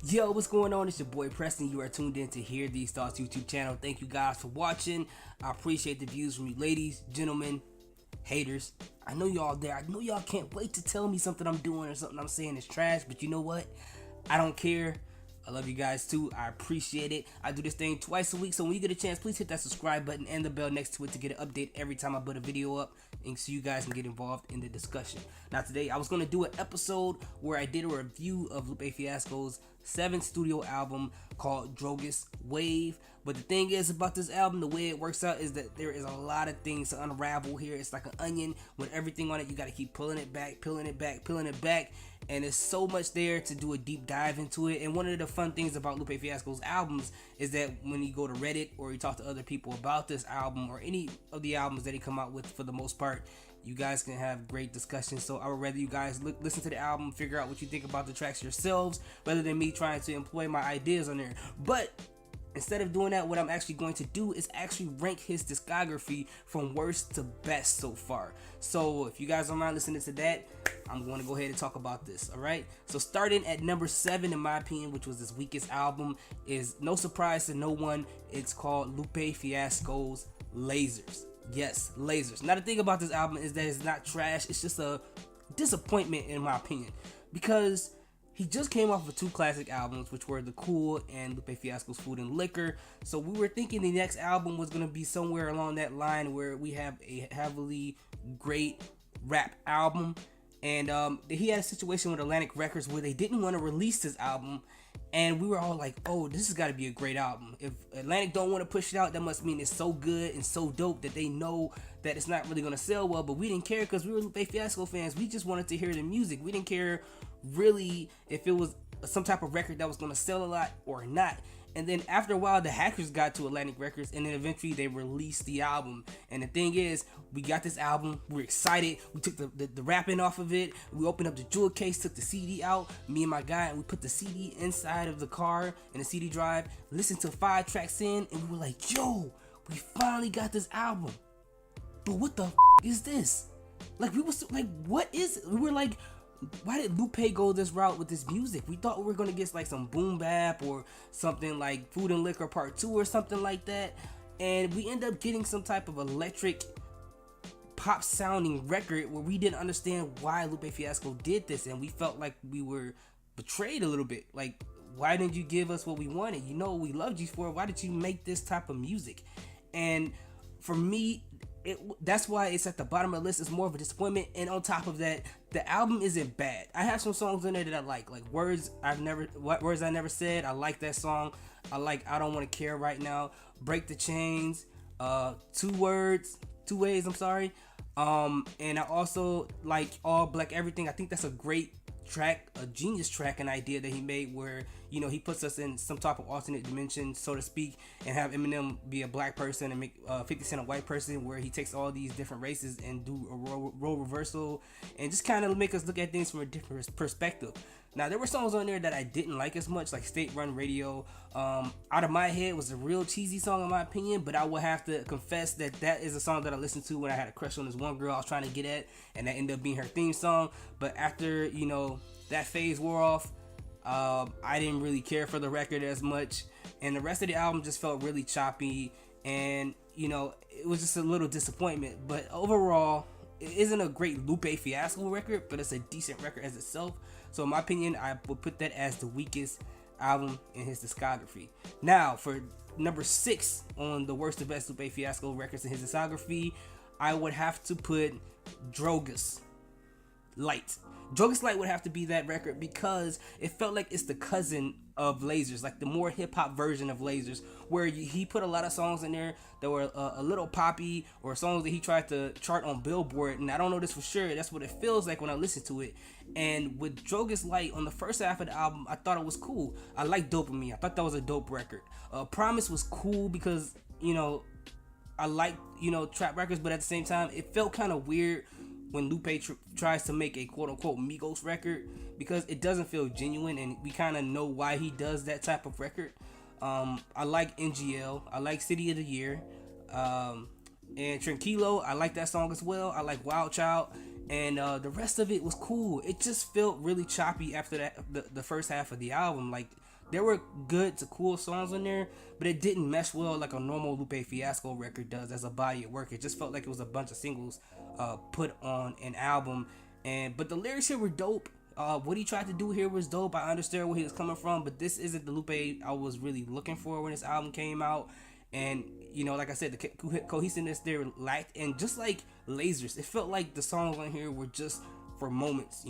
Yo, what's going on? It's your boy Preston. You are tuned in to Hear These Thoughts YouTube channel. Thank you guys for watching. I appreciate the views from you ladies, gentlemen, haters. I know y'all there. I know y'all can't wait to tell me something I'm doing or something I'm saying is trash, but you know what? I don't care. I love you guys too. I appreciate it. I do this thing twice a week, so when you get a chance, please hit that subscribe button and the bell next to it to get an update every time I put a video up, and so you guys can get involved in the discussion. Now today, I was going to do an episode where I did a review of Lupe Fiasco's 7th studio album called Drogas Wave. But the thing is about this album, the way it works out is that there is a lot of things to unravel here. It's like an onion with everything on it. You got to keep pulling it back, peeling it back, peeling it back. And there's so much there to do a deep dive into it. And one of the fun things about Lupe Fiasco's albums is that when you go to Reddit or you talk to other people about this album or any of the albums that he come out with, for the most part, you guys can have great discussions. So I would rather you guys listen to the album, figure out what you think about the tracks yourselves, rather than me trying to employ my ideas on there. But instead of doing that, what I'm actually going to do is actually rank his discography from worst to best so far. So if you guys don't mind listening to that, I'm going to go ahead and talk about this, alright? So starting at number 7, in my opinion, which was his weakest album, is no surprise to no one. It's called Lupe Fiasco's Lasers. Yes, Lasers. Now the thing about this album is that it's not trash. It's just a disappointment in my opinion, because he just came off of 2 classic albums, which were The Cool and Lupe Fiasco's Food and Liquor. So we were thinking the next album was going to be somewhere along that line where we have a heavily great rap album. And he had a situation with Atlantic Records where they didn't want to release this album. And we were all like, oh, this has got to be a great album. If Atlantic don't want to push it out, that must mean it's so good and so dope that they know that it's not really going to sell well. But we didn't care because we were Lupe Fiasco fans. We just wanted to hear the music. We didn't care really if it was some type of record that was going to sell a lot or not. And then after a while, the hackers got to Atlantic Records, and then eventually they released the album. And the thing is, we got this album, we're excited, we took the wrapping off of it, we opened up the jewel case, took the CD out, me and my guy, and we put the CD inside of the car in the CD drive, listened to 5 tracks in, and we were like, yo, we finally got this album. But what the is this? Like, we was like, what is it? We were like, why did Lupe go this route with this music? We thought we were gonna get like some boom bap or something like Food and Liquor Part 2 or something like that, and we end up getting some type of electric pop sounding record where we didn't understand why Lupe Fiasco did this, and we felt like we were betrayed a little bit. Like, why didn't you give us what we wanted? You know, we loved you for it. Why did you make this type of music? And for me, that's why it's at the bottom of the list. It's more of a disappointment. And on top of that, the album isn't bad. I have some songs in there that I like Words I Never Said. I like that song. I like I Don't Want to Care Right Now, Break the Chains, Two Ways, I'm sorry. And I also like All Black Everything. I think that's a great track, a genius track, an idea that he made where, you know, he puts us in some type of alternate dimension, so to speak, and have Eminem be a black person and make 50 Cent a white person, where he takes all these different races and do a role reversal and just kind of make us look at things from a different perspective. Now, there were songs on there that I didn't like as much, like State Run Radio. Out of My Head was a real cheesy song in my opinion, but I will have to confess that that is a song that I listened to when I had a crush on this one girl I was trying to get at, and that ended up being her theme song. But after, you know, that phase wore off, I didn't really care for the record as much, and the rest of the album just felt really choppy, and, you know, it was just a little disappointment. But overall, it isn't a great Lupe Fiasco record, but it's a decent record as itself. So in my opinion, I would put that as the weakest album in his discography. Now, for number 6 on the worst to best Lupe Fiasco records in his discography, I would have to put Drogas Light. Drogas Light would have to be that record because it felt like it's the cousin of Lasers, like the more hip-hop version of Lasers, where he put a lot of songs in there that were a little poppy, or songs that he tried to chart on Billboard, and I don't know this for sure, that's what it feels like when I listen to it. And with Drogas Light, on the first half of the album, I thought it was cool. I liked Dopamine. I thought that was a dope record. Promise was cool because, you know, I like, you know, trap records, but at the same time, it felt kind of weird when Lupe tries to make a quote-unquote Migos record, because it doesn't feel genuine, and we kind of know why he does that type of record. I like NGL. I like City of the Year. And Tranquilo, I like that song as well. I like Wild Child. And the rest of it was cool. It just felt really choppy after that, the first half of the album. Like, There were good to cool songs on there, but it didn't mesh well like a normal Lupe Fiasco record does as a body of work. It just felt like it was a bunch of singles put on an album. But the lyrics here were dope. What he tried to do here was dope. I understand where he was coming from, but this isn't the Lupe I was really looking for when this album came out. And like I said, the cohesiveness there lacked. And just like Lasers, it felt like the songs on here were just for moments.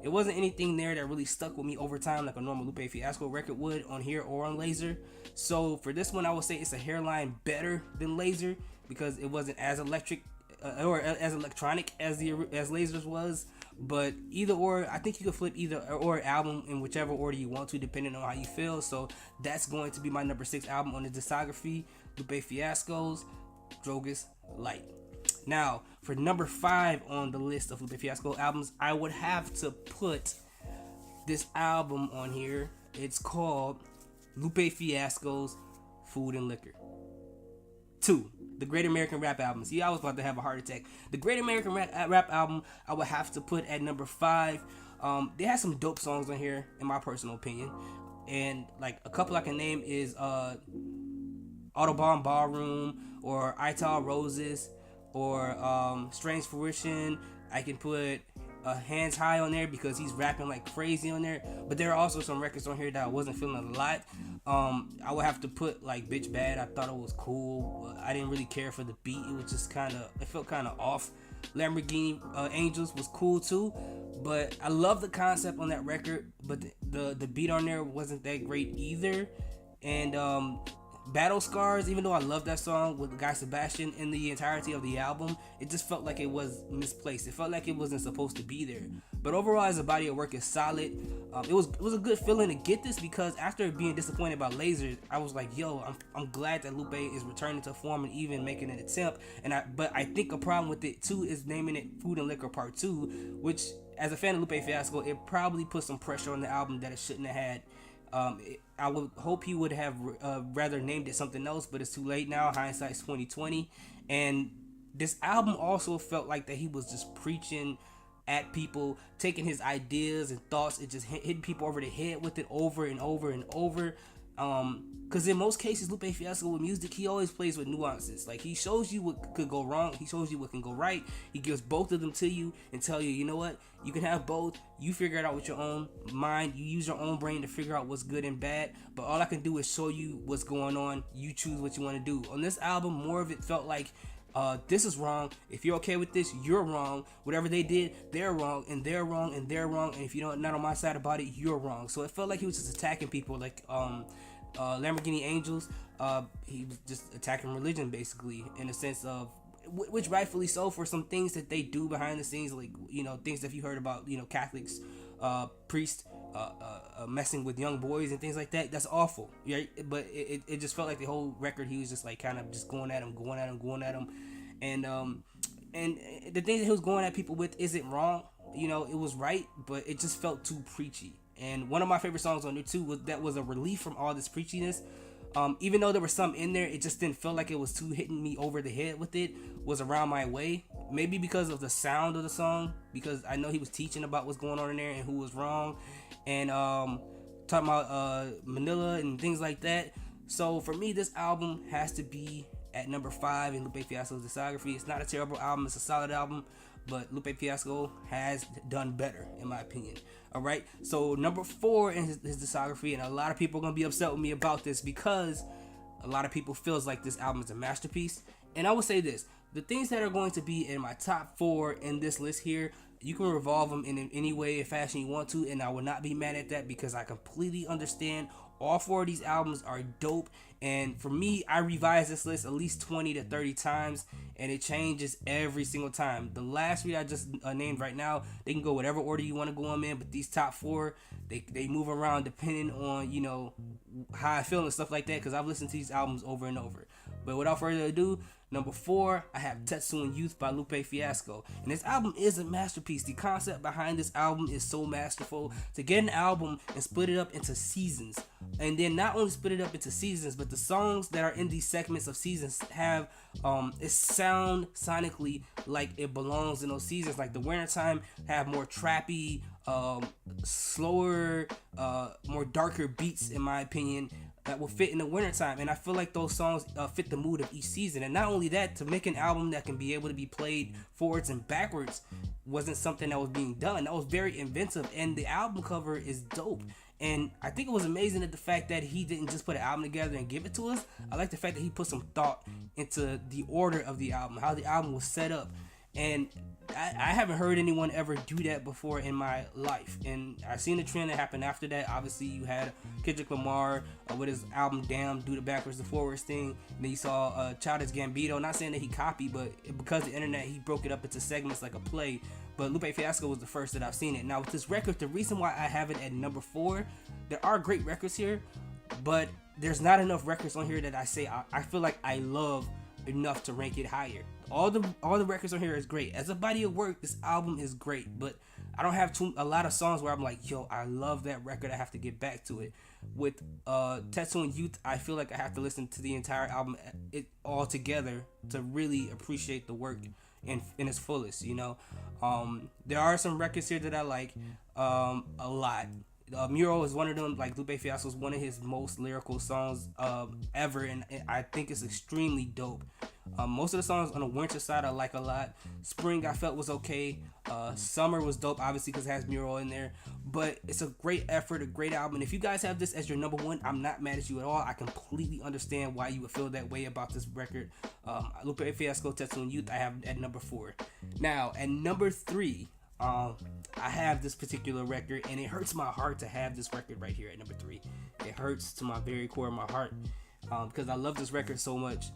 It wasn't anything there that really stuck with me over time like a normal Lupe Fiasco record would on here or on Laser. So for this one, I would say it's a hairline better than Laser because it wasn't as electric or as electronic as Lasers was. But either or, I think you could flip either or album in whichever order you want to, depending on how you feel. So that's going to be my number 6 album on the discography, Lupe Fiasco's Drogas Light. Now, for number 5 on the list of Lupe Fiasco albums, I would have to put this album on here. It's called Lupe Fiasco's Food and Liquor 2. The Great American Rap Album. See, I was about to have a heart attack. The Great American Rap Album, I would have to put at number 5. They had some dope songs on here, in my personal opinion. And like a couple I can name is Autobahn Ballroom or Ital Roses or Strange Fruition. I can put Hands High on there because he's rapping like crazy on there. But there are also some records on here that I wasn't feeling a lot. I would have to put like Bitch Bad. I thought it was cool. I didn't really care for the beat. It was just it felt kind of off. Lamborghini Angels was cool too, but I love the concept on that record. But the beat on there wasn't that great either. And Battle Scars, even though I love that song with the guy Sebastian in the entirety of the album, it just felt like it was misplaced. It felt like it wasn't supposed to be there. But overall, as a body of work, is solid. It was a good feeling to get this because after being disappointed by Lasers, I was like, yo, I'm glad that Lupe is returning to form and even making an attempt. But I think a problem with it too is naming it Food and Liquor Part 2, which as a fan of Lupe Fiasco, it probably put some pressure on the album that it shouldn't have had. I would hope he would have rather named it something else, but it's too late now. Hindsight's 2020. And this album also felt like that he was just preaching at people, taking his ideas and thoughts and just hitting people over the head with it over and over and over. Because in most cases, Lupe Fiasco with music, he always plays with nuances. Like, he shows you what could go wrong, he shows you what can go right. He gives both of them to you and tell you, you know what, you can have both. You figure it out with your own mind. You use your own brain to figure out what's good and bad. But all I can do is show you what's going on. You choose what you want to do. On this album, more of it felt like, this is wrong. If you're okay with this, you're wrong. Whatever they did, they're wrong, and they're wrong, and they're wrong. And if you're not on my side about it, you're wrong. So it felt like he was just attacking people, like Lamborghini Angels. He was just attacking religion, basically, in a sense of, which rightfully so, for some things that they do behind the scenes, like, things that you heard about, Catholics, priests messing with young boys and things like that. That's awful, right? But it just felt like the whole record he was just like kind of just going at him, and the thing that he was going at people with isn't wrong. It was right, but it just felt too preachy. And one of my favorite songs on there too was a relief from all this preachiness. Even though there were some in there, it just didn't feel like it was too hitting me over the head with it. Was Around My Way. Maybe because of the sound of the song, because I know he was teaching about what's going on in there and who was wrong, and talking about Manila and things like that. So for me, this album has to be at number 5 in Lupe Fiasco's discography. It's not a terrible album, it's a solid album, but Lupe Fiasco has done better, in my opinion. All right, so number 4 in his discography, and a lot of people are gonna be upset with me about this because a lot of people feels like this album is a masterpiece. And I would say this: the things that are going to be in my top 4 in this list here, you can revolve them in any way or fashion you want to, and I will not be mad at that because I completely understand. All 4 of these albums are dope, and for me, I revise this list at least 20 to 30 times, and it changes every single time. The last 3 I just named right now, they can go whatever order you want to go them in, but these top 4, they move around depending on, how I feel and stuff like that, because I've listened to these albums over and over. But without further ado, number 4, I have Tetsuan Youth by Lupe Fiasco. And this album is a masterpiece. The concept behind this album is so masterful. To get an album and split it up into seasons, and then not only split it up into seasons, but the songs that are in these segments of seasons have it sound sonically like it belongs in those seasons. Like the wintertime have more trappy um, slower, more darker beats, in my opinion, that will fit in the wintertime. And I feel like those songs fit the mood of each season. And not only that, to make an album that can be able to be played forwards and backwards wasn't something that was being done. That was very inventive. And the album cover is dope. And I think it was amazing that the fact that he didn't just put an album together and give it to us. I like the fact that he put some thought into the order of the album, how the album was set up. And I haven't heard anyone ever do that before in my life. And I've seen the trend that happened after that. Obviously, you had Kendrick Lamar with his album Damn, do the backwards to forwards thing. And then you saw Childish Gambino. Not saying that he copied, but because of the internet, he broke it up into segments like a play. But Lupe Fiasco was the first that I've seen it. Now, with this record, the reason why I have it at number 4, there are great records here, but there's not enough records on here that I say I feel like I love enough to rank it higher. All the records on here is great. As a body of work, this album is great, but I don't have a lot of songs where I'm like, yo, I love that record, I have to get back to it. With Tattooing Youth, I feel like I have to listen to the entire album all together to really appreciate the work in its fullest, you know. There are some records here that I like a lot. Mural is one of them. Like, Lupe Fiasco is one of his most lyrical songs ever, and I think it's extremely dope. Most of the songs on the winter side I like a lot. Spring I felt was okay. Summer was dope, obviously, because it has Mural in there. But it's a great effort, a great album. And if you guys have this as your number 1, I'm not mad at you at all. I completely understand why you would feel that way about this record. Lupe Fiasco, Tattooing Youth, I have at number 4. Now, at number 3, I have this particular record, and it hurts my heart to have this record right here at number 3. It hurts to my very core of my heart because I love this record so much.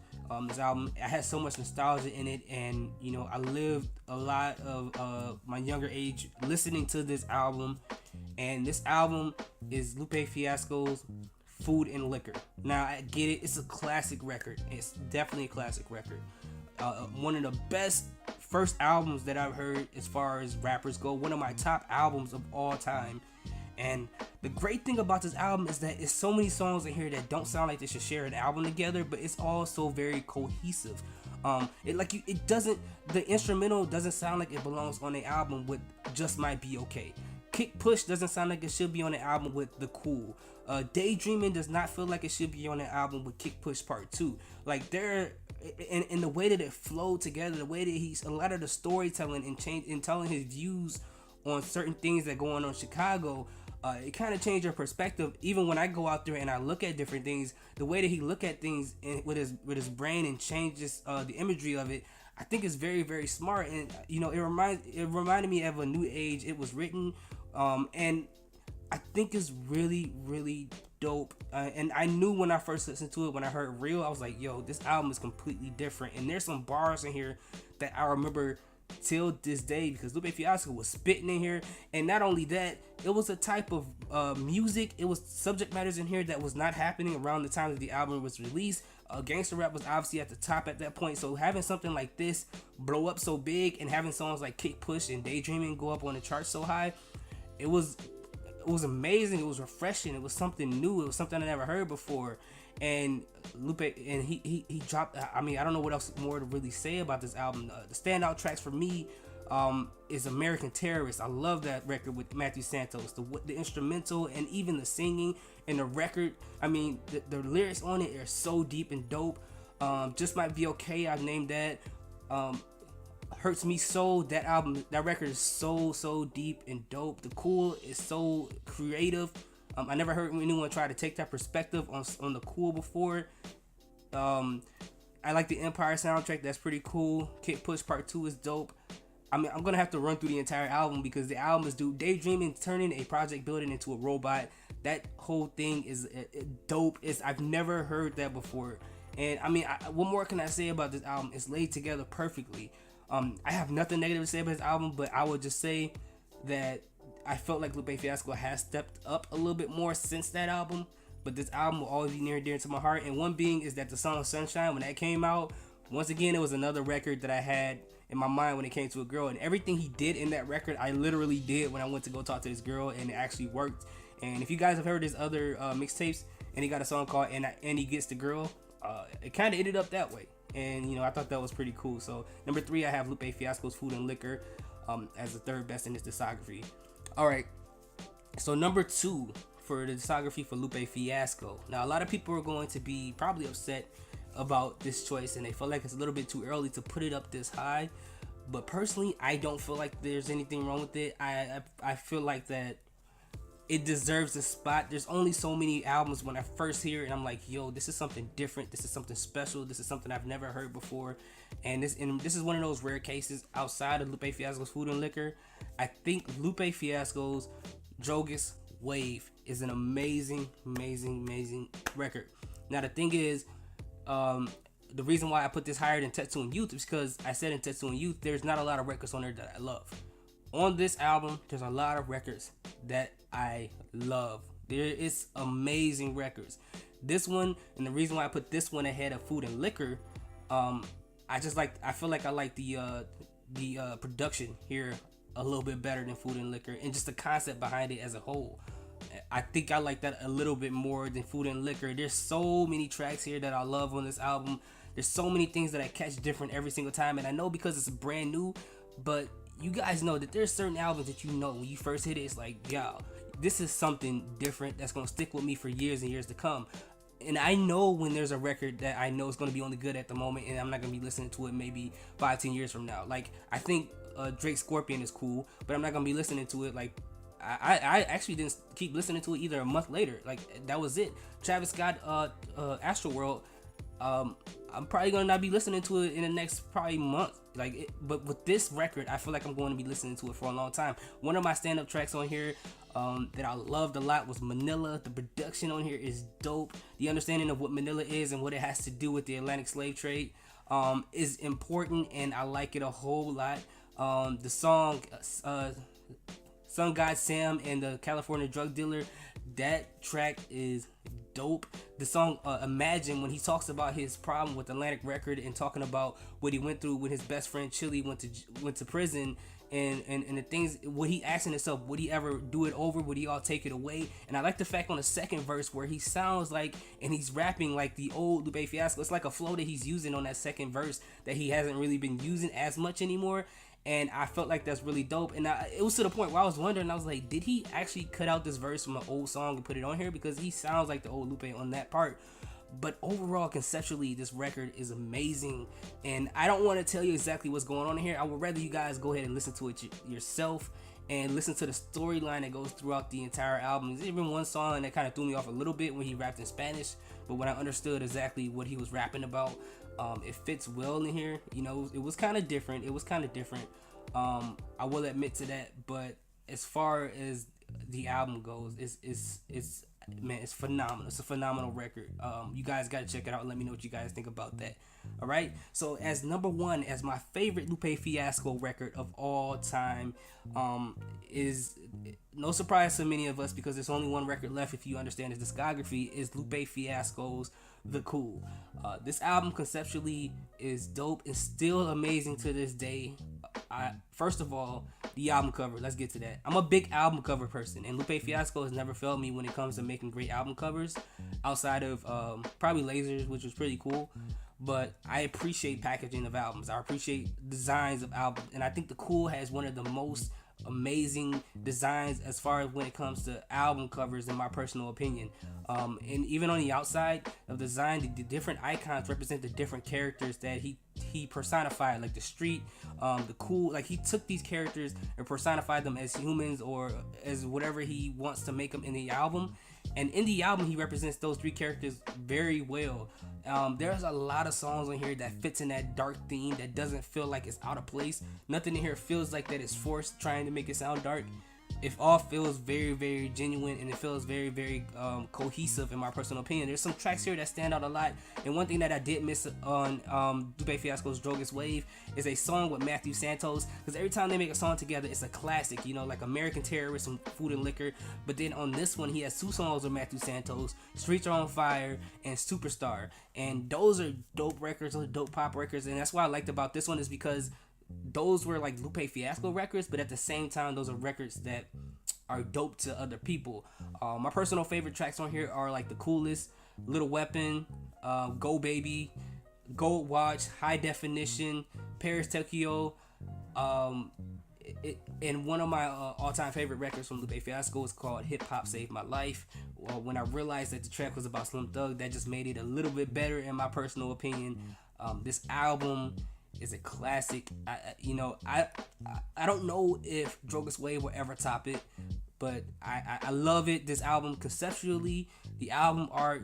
This album, it has so much nostalgia in it, and you know, I lived a lot of my younger age listening to this album, and this album is Lupe Fiasco's Food and Liquor. Now, I get it, it's a classic record. It's definitely a classic record. One of the best first albums that I've heard as far as rappers go. One of my top albums of all time. And the great thing about this album is that it's so many songs in here that don't sound like they should share an album together, but it's all so very cohesive. The instrumental doesn't sound like it belongs on the album with Just Might Be Okay. Kick Push doesn't sound like it should be on the album with The Cool. Daydreaming does not feel like it should be on the album with Kick Push Part 2. Like, they're in the way that it flowed together, the way that he's a lot of the storytelling and telling his views on certain things that go on in Chicago, it kind of changed your perspective. Even when I go out there and I look at different things, the way that he look at things with his brain and changes the imagery of it, I think is very, very smart. And you know, it reminded me of A New Age. It was written, and I think it's really, really dope. And I knew when I first listened to it, when I heard Real, I was like, yo, this album is completely different. And there's some bars in here that I remember till this day because Lupe Fiasco was spitting in here. And not only that, it was a type of music, it was subject matters in here that was not happening around the time that the album was released. Gangster rap was obviously at the top at that point, so having something like this blow up so big and having songs like Kick Push and Daydreaming go up on the charts so high, it was amazing. It was refreshing. It was something new. It was something I never heard before. And Lupe, and he dropped, I mean, I don't know what else more to really say about this album. The standout tracks for me is American Terrorist. I love that record with Matthew Santos. The instrumental and even the singing and the record, I mean, the lyrics on it are so deep and dope. Just Might Be Okay, I've named that. Hurts Me So, that record is so deep and dope. The Cool is so creative. I never heard anyone try to take that perspective on The Cool before. I like the Empire soundtrack, that's pretty cool. Kick Push Part 2 is dope. I mean, I'm gonna have to run through the entire album because the album is Daydreaming, turning a project building into a robot. That whole thing is dope. I've never heard that before. And I mean, what more can I say about this album? It's laid together perfectly. I have nothing negative to say about this album, but I would just say that I felt like Lupe Fiasco has stepped up a little bit more since that album, but this album will always be near and dear to my heart. And one being is that the song Sunshine, when that came out, once again, it was another record that I had in my mind when it came to a girl, and everything he did in that record, I literally did when I went to go talk to this girl, and it actually worked. And if you guys have heard his other mixtapes, and he got a song called And He Gets the Girl, it kind of ended up that way. And you know, I thought that was pretty cool. So number 3, I have Lupe Fiasco's Food and Liquor as the third best in his discography. All right. So number 2 for the discography for Lupe Fiasco. Now a lot of people are going to be probably upset about this choice, and they feel like it's a little bit too early to put it up this high. But personally, I don't feel like there's anything wrong with it. I feel like that it deserves a spot. There's only so many albums when I first hear it, and I'm like, yo, this is something different. This is something special. This is something I've never heard before. And this is one of those rare cases outside of Lupe Fiasco's Food and Liquor. I think Lupe Fiasco's Drogas Wave is an amazing record. Now the thing is, the reason why I put this higher than Tattoo and Youth is because I said in Tattoo and Youth, there's not a lot of records on there that I love. On this album, there's a lot of records that I love. There is amazing records. This one, and the reason why I put this one ahead of Food and Liquor, I feel like I like the production here a little bit better than Food and Liquor, and just the concept behind it as a whole. I think I like that a little bit more than Food and Liquor. There's so many tracks here that I love on this album. There's so many things that I catch different every single time, and I know because it's brand new, but you guys know that there's certain albums that you know when you first hit it, it's like, yo, this is something different that's gonna stick with me for years and years to come. And I know when there's a record that I know is gonna be only good at the moment, and I'm not gonna be listening to it maybe 5-10 years from now. Like, I think Drake Scorpion is cool, but I'm not gonna be listening to it like I actually didn't keep listening to it either a month later. Like, that was it. Travis Scott, Astroworld, I'm probably gonna not be listening to it in the next probably month. But with this record, I feel like I'm going to be listening to it for a long time. One of my stand-up tracks on here that I loved a lot was Manila. The production on here is dope. The understanding of what Manila is and what it has to do with the Atlantic slave trade is important, and I like it a whole lot. The song Sun God Sam and the California Drug Dealer, that track is dope. The song Imagine, when he talks about his problem with Atlantic Record and talking about what he went through when his best friend Chili went to prison, and the things, what he asking himself, would he ever do it over, would he all take it away? And I like the fact on the second verse where he sounds like, and he's rapping like the old Lupe Fiasco. It's like a flow that he's using on that second verse that he hasn't really been using as much anymore. And I felt like that's really dope. And it was to the point where I was wondering, I was like, did he actually cut out this verse from an old song and put it on here? Because he sounds like the old Lupe on that part. But overall, conceptually, this record is amazing. And I don't want to tell you exactly what's going on here. I would rather you guys go ahead and listen to it yourself and listen to the storyline that goes throughout the entire album. There's even one song that kind of threw me off a little bit when he rapped in Spanish. But when I understood exactly what he was rapping about, it fits well in here. You know, it was kind of different. I will admit to that. But as far as the album goes, it's man, it's phenomenal. It's a phenomenal record. You guys gotta check it out and let me know what you guys think about that. All right. So as number one, as my favorite Lupe Fiasco record of all time, is no surprise to many of us because there's only one record left if you understand his discography, is Lupe Fiasco's The Cool. This album conceptually is dope. It's still amazing to this day. First of all, the album cover. Let's get to that. I'm a big album cover person, and Lupe Fiasco has never failed me when it comes to making great album covers, outside of probably Lasers, which was pretty cool. But I appreciate packaging of albums. I appreciate designs of albums, and I think The Cool has one of the most amazing designs as far as when it comes to album covers, in my personal opinion. And even on the outside of the design, the different icons represent the different characters that he personified, like the street, the cool. Like, he took these characters and personified them as humans or as whatever he wants to make them in the album. And in the album, he represents those three characters very well. There's a lot of songs on here that fits in that dark theme that doesn't feel like it's out of place. Nothing in here feels like that it's forced trying to make it sound dark. It all feels very, very genuine, and it feels very, very cohesive in my personal opinion. There's some tracks here that stand out a lot, and one thing that I did miss on Lupe Fiasco's Drogas Wave is a song with Matthew Santos, because every time they make a song together, it's a classic, you know, like American Terrorist and Food and Liquor. But then on this one, he has two songs with Matthew Santos, Streets Are on Fire and Superstar, and those are dope records, those are dope pop records. And that's what I liked about this one, is because those were like Lupe Fiasco records, but at the same time, those are records that are dope to other people. My personal favorite tracks on here are like The Coolest, Little Weapon, Go Baby, Gold Watch, High Definition, Paris Tokyo. And one of my all-time favorite records from Lupe Fiasco is called Hip Hop Saved My Life. When I realized that the track was about Slim Thug, that just made it a little bit better in my personal opinion. This album is a classic. I don't know if Drogas Wave will ever top it, but I love it. This album conceptually, the album art,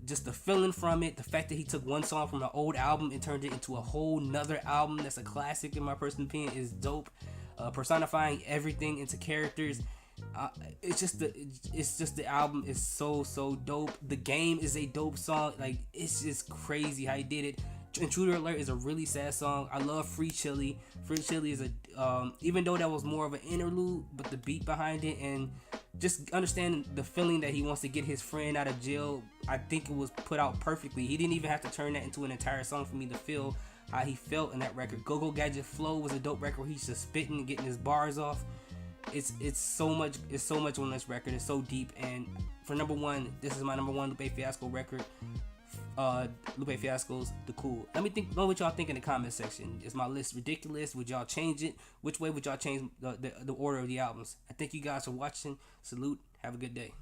just the feeling from it, the fact that he took one song from an old album and turned it into a whole nother album that's a classic in my personal opinion is dope. Personifying everything into characters, it's just the album is so dope. The Game is a dope song. Like, it's just crazy how he did it. Intruder Alert is a really sad song. I love Free Chili. Free Chili is even though that was more of an interlude, but the beat behind it and just understanding the feeling that he wants to get his friend out of jail, I think it was put out perfectly. He didn't even have to turn that into an entire song for me to feel how he felt in that record. Go Go Gadget Flow was a dope record where he's just spitting and getting his bars off. It's so much on this record. It's so deep. And for number one, this is my number one Lupe Fiasco record. Lupe Fiasco's The Cool. Let me know what y'all think in the comment section. Is my list ridiculous? Would y'all change it? Which way would y'all change the order of the albums? I thank you guys for watching. Salute. Have a good day.